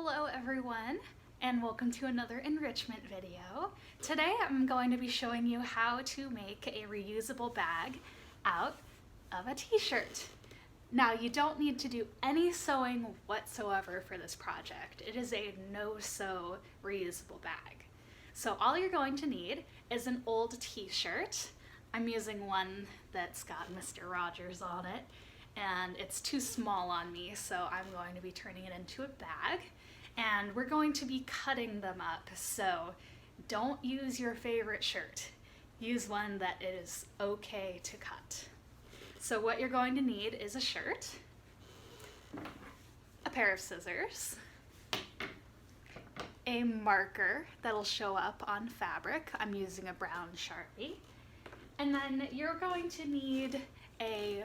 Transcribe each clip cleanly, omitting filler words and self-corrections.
Hello everyone, and welcome to another enrichment video. Today I'm going to be showing you how to make a reusable bag out of a t-shirt. Now you don't need to do any sewing whatsoever for this project. It is a no-sew reusable bag. So all you're going to need is an old t-shirt. I'm using one that's got Mr. Rogers on it, and it's too small on me, so I'm going to be turning it into a bag. And we're going to be cutting them up, so don't use your favorite shirt. Use one that is okay to cut. So what you're going to need is a shirt, a pair of scissors, a marker that'll show up on fabric. I'm using a brown Sharpie. And then you're going to need a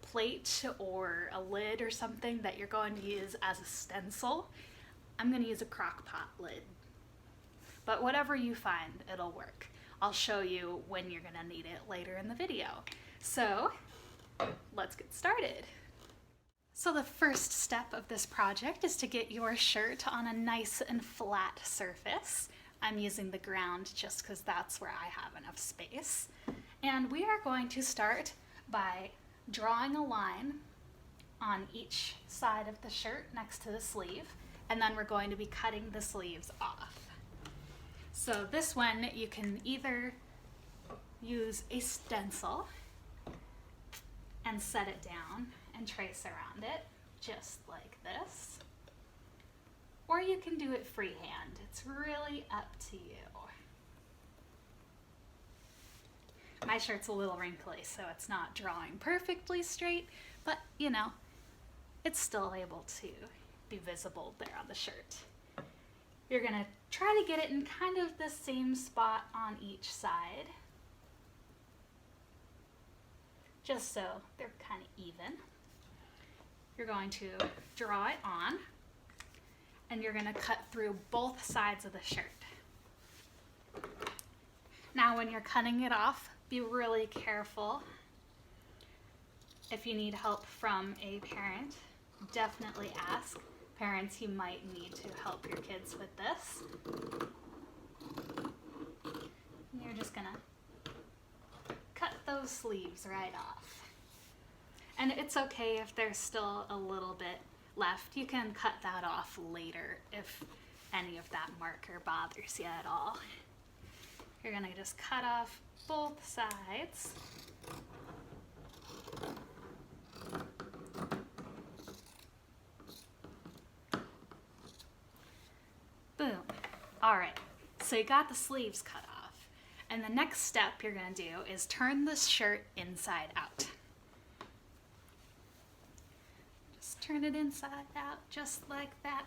plate or a lid or something that you're going to use as a stencil. I'm going to use a crock pot lid, but whatever you find, it'll work. I'll show you when you're going to need it later in the video. So let's get started. So the first step of this project is to get your shirt on a nice and flat surface. I'm using the ground just because that's where I have enough space. And we are going to start by drawing a line on each side of the shirt next to the sleeve, and then we're going to be cutting the sleeves off. So this one, you can either use a stencil and set it down and trace around it, just like this, or you can do it freehand. It's really up to you. My shirt's a little wrinkly, so it's not drawing perfectly straight, but you know, it's still able to be visible there on the shirt. You're gonna try to get it in kind of the same spot on each side, just so they're kind of even. You're going to draw it on, and you're gonna cut through both sides of the shirt. Now when you're cutting it off, be really careful. If you need help from a parent, definitely ask. Parents, you might need to help your kids with this. You're just gonna cut those sleeves right off. And it's okay if there's still a little bit left. You can cut that off later if any of that marker bothers you at all. You're gonna just cut off both sides. Boom. All right, so you got the sleeves cut off. And the next step you're gonna do is turn this shirt inside out. Just turn it inside out, just like that.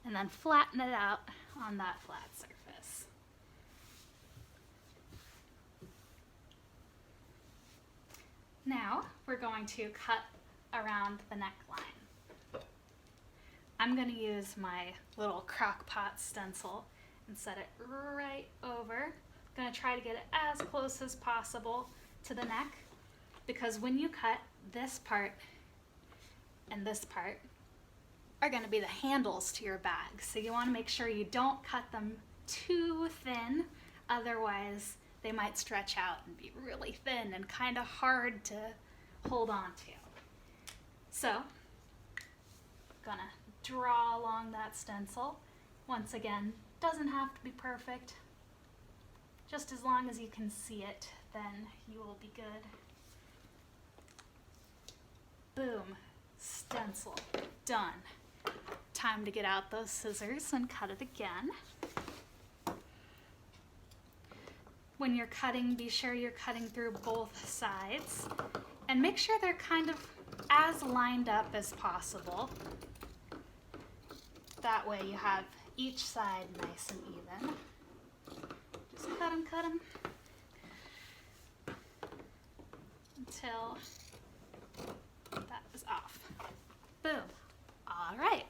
And then flatten it out on that flat surface. Now we're going to cut around the neckline. I'm going to use my little crock pot stencil and set it right over. I'm going to try to get it as close as possible to the neck, because when you cut, this part and this part are going to be the handles to your bag. So you want to make sure you don't cut them too thin, otherwise they might stretch out and be really thin and kind of hard to hold on to. So I'm gonna draw along that stencil. Once again, doesn't have to be perfect. Just as long as you can see it, then you will be good. Boom, stencil, done. Time to get out those scissors and cut it again. When you're cutting, be sure you're cutting through both sides, and make sure they're kind of as lined up as possible. That way you have each side nice and even. Just cut them until that is off. Boom. All right.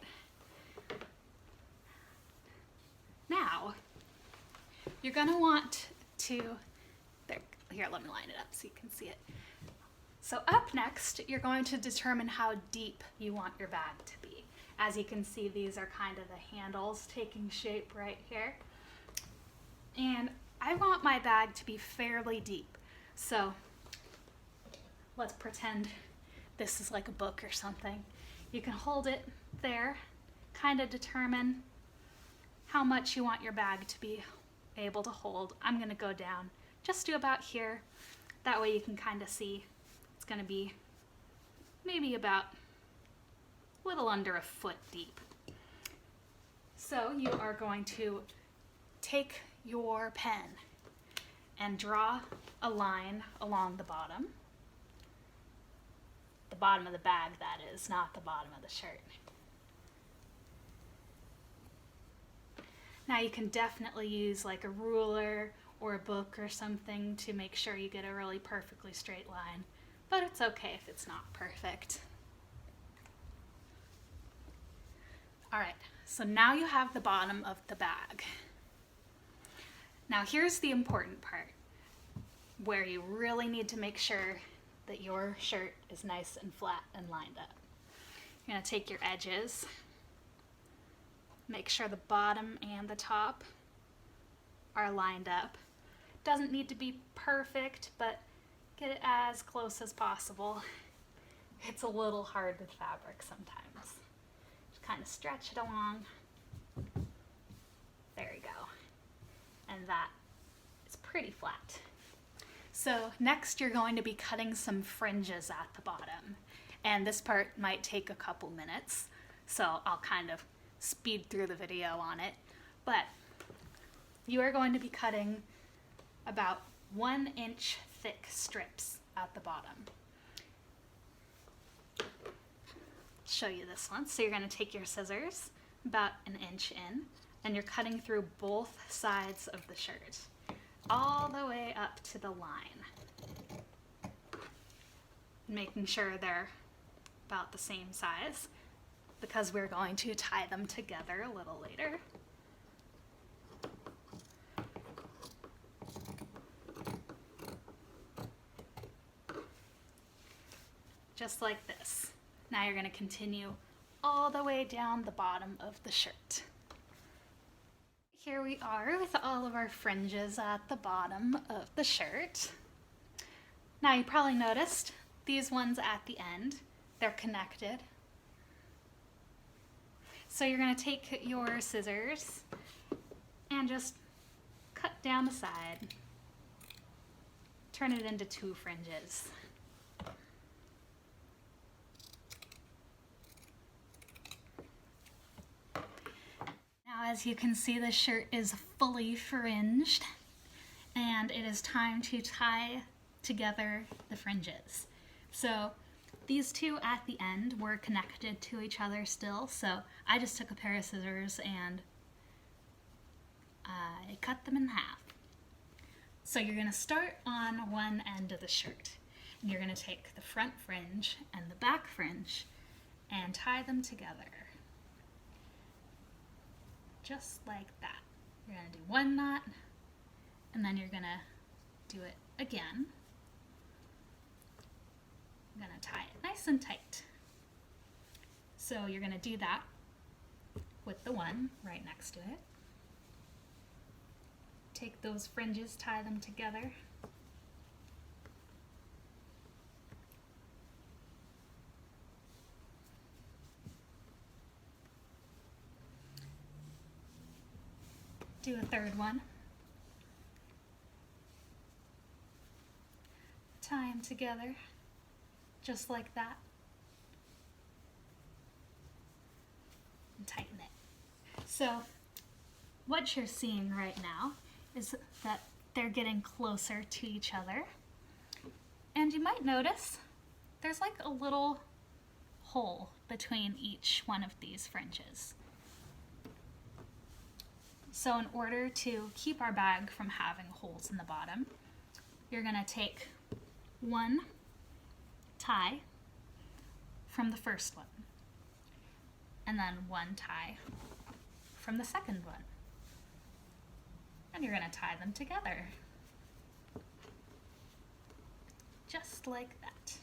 Now, you're gonna want to, here, let me line it up so you can see it. So up next, you're going to determine how deep you want your bag to be. As you can see, these are kind of the handles taking shape right here. And I want my bag to be fairly deep. So let's pretend this is like a book or something. You can hold it there, kind of determine how much you want your bag to be able to hold. I'm gonna go down just to about here. That way you can kind of see it's gonna be maybe about a little under a foot deep. So you are going to take your pen and draw a line along the bottom. The bottom of the bag, that is, not the bottom of the shirt. Now you can definitely use like a ruler or a book or something to make sure you get a really perfectly straight line, but it's okay if it's not perfect. All right, so now you have the bottom of the bag. Now here's the important part, where you really need to make sure that your shirt is nice and flat and lined up. You're gonna take your edges, make sure the bottom and the top are lined up. Doesn't need to be perfect, but get it as close as possible. It's a little hard with fabric sometimes. Just kind of stretch it along. There you go. And that is pretty flat. So next you're going to be cutting some fringes at the bottom. And this part might take a couple minutes, so I'll kind of speed through the video on it. But you are going to be cutting about 1 inch thick strips at the bottom. I'll show you this one. So you're going to take your scissors about 1 inch in, and you're cutting through both sides of the shirt, all the way up to the line, making sure they're about the same size, because we're going to tie them together a little later. Just like this. Now you're going to continue all the way down the bottom of the shirt. Here we are with all of our fringes at the bottom of the shirt. Now you probably noticed these ones at the end, they're connected. So you're going to take your scissors and just cut down the side, turn it into 2 fringes. Now, as you can see, the shirt is fully fringed, and it is time to tie together the fringes. So these 2 at the end were connected to each other still, so I just took a pair of scissors and I cut them in half. So you're going to start on one end of the shirt, and you're going to take the front fringe and the back fringe and tie them together. Just like that. You're going to do 1 knot, and then you're going to do it again. I'm going to tie it nice and tight. So you're going to do that with the one right next to it. Take those fringes, tie them together. Do a 3rd one. Tie them together, just like that. And tighten it. So what you're seeing right now is that they're getting closer to each other. And you might notice there's like a little hole between each one of these fringes. So in order to keep our bag from having holes in the bottom, you're going to take 1 tie from the first one, and then 1 tie from the second one. And you're going to tie them together. Just like that.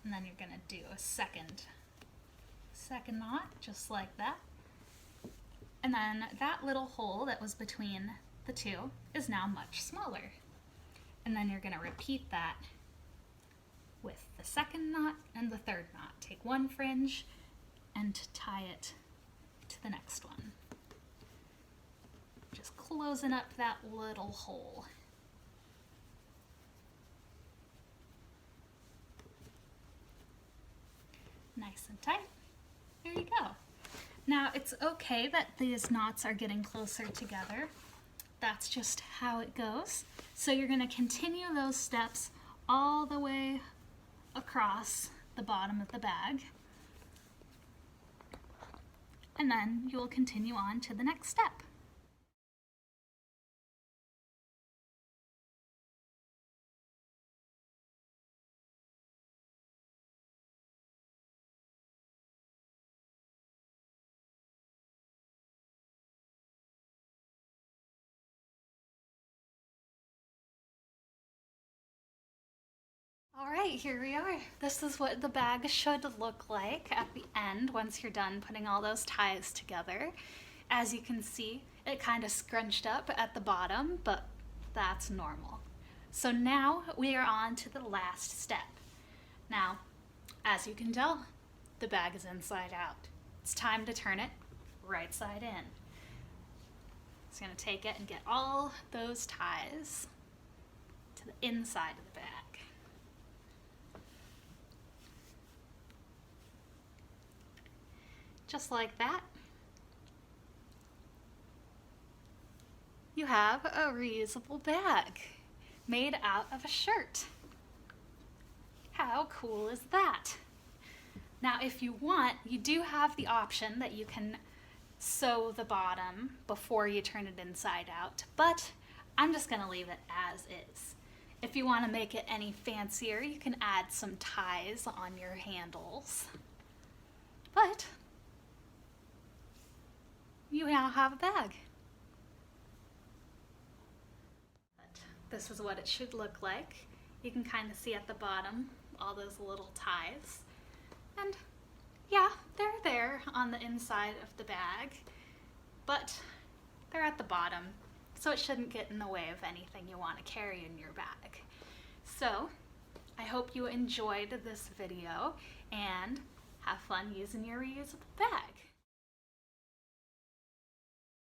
And then you're gonna do a second knot, just like that. And then that little hole that was between the two is now much smaller. And then you're gonna repeat that with the second knot and the third knot. Take one fringe and tie it to the next one. Just closing up that little hole. Nice and tight. There you go. Now it's okay that these knots are getting closer together. That's just how it goes. So you're going to continue those steps all the way across the bottom of the bag. And then you'll continue on to the next step. All right, here we are. This is what the bag should look like at the end once you're done putting all those ties together. As you can see, it kind of scrunched up at the bottom, but that's normal. So now we are on to the last step. Now, as you can tell, the bag is inside out. It's time to turn it right side in. Just gonna take it and get all those ties to the inside of the bag. Just like that. You have a reusable bag made out of a shirt. How cool is that? Now, if you want, you do have the option that you can sew the bottom before you turn it inside out, but I'm just gonna leave it as is. If you want to make it any fancier, you can add some ties on your handles. But you now have a bag. This is what it should look like. You can kind of see at the bottom all those little ties. And yeah, they're there on the inside of the bag, but they're at the bottom, so it shouldn't get in the way of anything you want to carry in your bag. So I hope you enjoyed this video and have fun using your reusable bag.